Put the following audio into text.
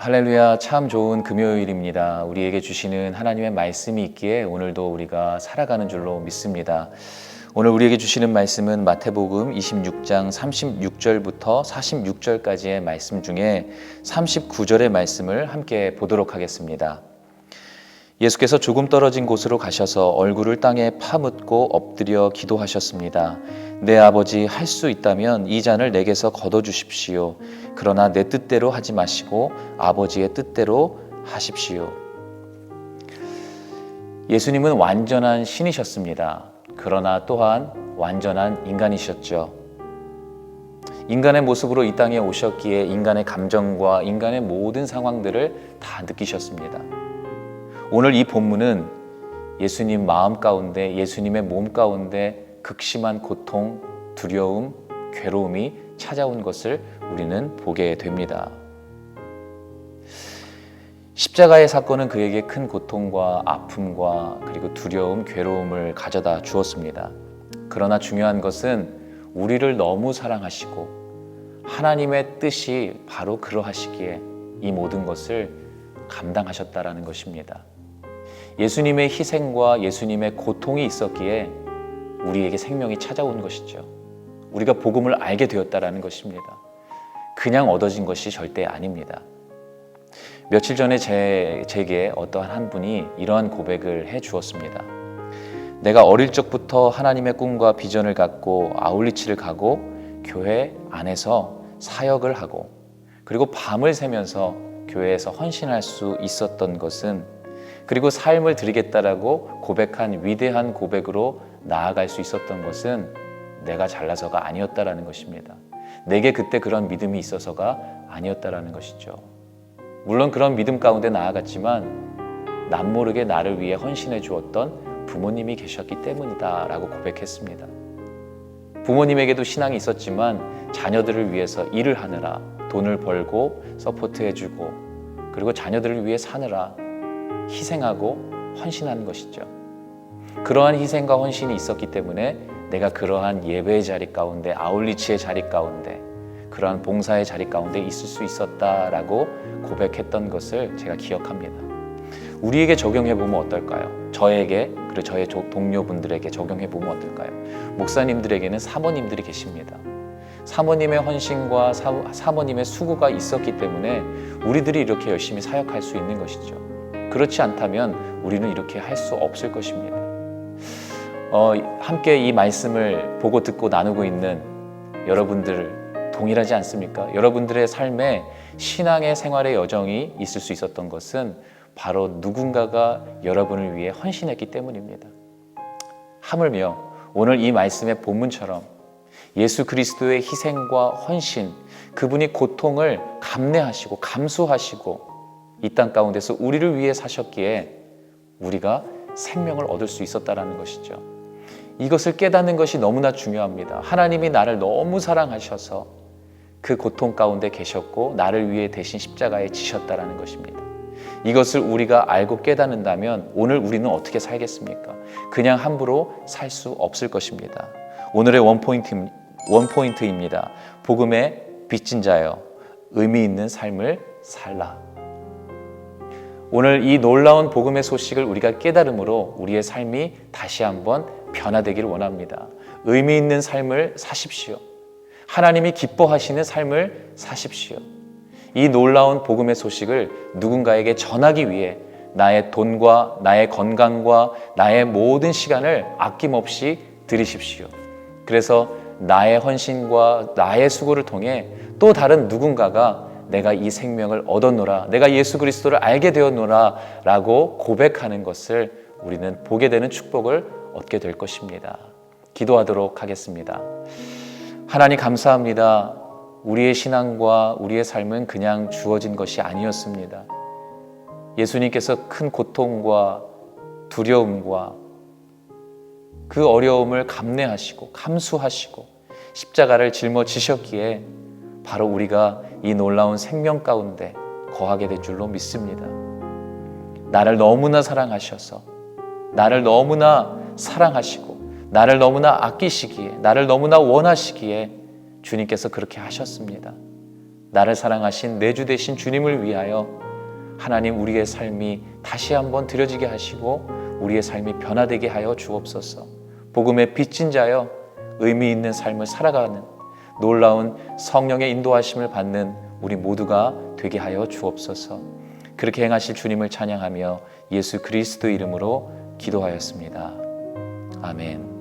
할렐루야, 참 좋은 금요일입니다. 우리에게 주시는 하나님의 말씀이 있기에 오늘도 우리가 살아가는 줄로 믿습니다. 오늘 우리에게 주시는 말씀은 마태복음 26장 36절부터 46절까지의 말씀 중에 39절의 말씀을 함께 보도록 하겠습니다. 예수께서 조금 떨어진 곳으로 가셔서 얼굴을 땅에 파묻고 엎드려 기도하셨습니다. 내 아버지, 할 수 있다면 이 잔을 내게서 거둬주십시오. 그러나 내 뜻대로 하지 마시고 아버지의 뜻대로 하십시오. 예수님은 완전한 신이셨습니다. 그러나 또한 완전한 인간이셨죠. 인간의 모습으로 이 땅에 오셨기에 인간의 감정과 인간의 모든 상황들을 다 느끼셨습니다. 오늘 이 본문은 예수님 마음 가운데, 예수님의 몸 가운데 극심한 고통, 두려움, 괴로움이 찾아온 것을 우리는 보게 됩니다. 십자가의 사건은 그에게 큰 고통과 아픔과 그리고 두려움, 괴로움을 가져다 주었습니다. 그러나 중요한 것은 우리를 너무 사랑하시고 하나님의 뜻이 바로 그러하시기에 이 모든 것을 감당하셨다라는 것입니다. 예수님의 희생과 예수님의 고통이 있었기에 우리에게 생명이 찾아온 것이죠. 우리가 복음을 알게 되었다라는 것입니다. 그냥 얻어진 것이 절대 아닙니다. 며칠 전에 제게 어떠한 한 분이 이러한 고백을 해 주었습니다. 내가 어릴 적부터 하나님의 꿈과 비전을 갖고 아울리치를 가고 교회 안에서 사역을 하고 그리고 밤을 새면서 교회에서 헌신할 수 있었던 것은 그리고 삶을 드리겠다라고 고백한 위대한 고백으로 나아갈 수 있었던 것은 내가 잘나서가 아니었다라는 것입니다. 내게 그때 그런 믿음이 있어서가 아니었다라는 것이죠. 물론 그런 믿음 가운데 나아갔지만 남모르게 나를 위해 헌신해 주었던 부모님이 계셨기 때문이다 라고 고백했습니다. 부모님에게도 신앙이 있었지만 자녀들을 위해서 일을 하느라 돈을 벌고 서포트해 주고 그리고 자녀들을 위해 사느라 희생하고 헌신하는 것이죠. 그러한 희생과 헌신이 있었기 때문에 내가 그러한 예배의 자리 가운데, 아울리치의 자리 가운데, 그러한 봉사의 자리 가운데 있을 수 있었다라고 고백했던 것을 제가 기억합니다. 우리에게 적용해보면 어떨까요? 저에게, 그리고 저의 동료분들에게 적용해보면 어떨까요? 목사님들에게는 사모님들이 계십니다. 사모님의 헌신과 사모님의 수고가 있었기 때문에 우리들이 이렇게 열심히 사역할 수 있는 것이죠. 그렇지 않다면 우리는 이렇게 할 수 없을 것입니다. 함께 이 말씀을 보고 듣고 나누고 있는 여러분들 동일하지 않습니까? 여러분들의 삶에 신앙의 생활의 여정이 있을 수 있었던 것은 바로 누군가가 여러분을 위해 헌신했기 때문입니다. 하물며 오늘 이 말씀의 본문처럼 예수 그리스도의 희생과 헌신, 그분이 고통을 감내하시고 감수하시고 이 땅 가운데서 우리를 위해 사셨기에 우리가 생명을 얻을 수 있었다라는 것이죠. 이것을 깨닫는 것이 너무나 중요합니다. 하나님이 나를 너무 사랑하셔서 그 고통 가운데 계셨고 나를 위해 대신 십자가에 지셨다라는 것입니다. 이것을 우리가 알고 깨닫는다면 오늘 우리는 어떻게 살겠습니까? 그냥 함부로 살 수 없을 것입니다. 오늘의 원포인트입니다. 복음의 빚진 자여, 의미 있는 삶을 살라. 오늘 이 놀라운 복음의 소식을 우리가 깨달음으로 우리의 삶이 다시 한번 변화되기를 원합니다. 의미 있는 삶을 사십시오. 하나님이 기뻐하시는 삶을 사십시오. 이 놀라운 복음의 소식을 누군가에게 전하기 위해 나의 돈과 나의 건강과 나의 모든 시간을 아낌없이 들이십시오. 그래서 나의 헌신과 나의 수고를 통해 또 다른 누군가가 내가 이 생명을 얻었노라, 내가 예수 그리스도를 알게 되었노라 라고 고백하는 것을 우리는 보게 되는 축복을 얻게 될 것입니다. 기도하도록 하겠습니다. 하나님 감사합니다. 우리의 신앙과 우리의 삶은 그냥 주어진 것이 아니었습니다. 예수님께서 큰 고통과 두려움과 그 어려움을 감내하시고 감수하시고 십자가를 짊어지셨기에 바로 우리가 이 놀라운 생명 가운데 거하게 될 줄로 믿습니다. 나를 너무나 사랑하셔서 나를 너무나 사랑하시고 나를 너무나 아끼시기에 나를 너무나 원하시기에 주님께서 그렇게 하셨습니다. 나를 사랑하신 내 주 되신 주님을 위하여 하나님 우리의 삶이 다시 한번 드려지게 하시고 우리의 삶이 변화되게 하여 주옵소서. 복음의 빚진 자여 의미 있는 삶을 살아가는 놀라운 성령의 인도하심을 받는 우리 모두가 되게 하여 주옵소서. 그렇게 행하실 주님을 찬양하며 예수 그리스도 이름으로 기도하였습니다. 아멘.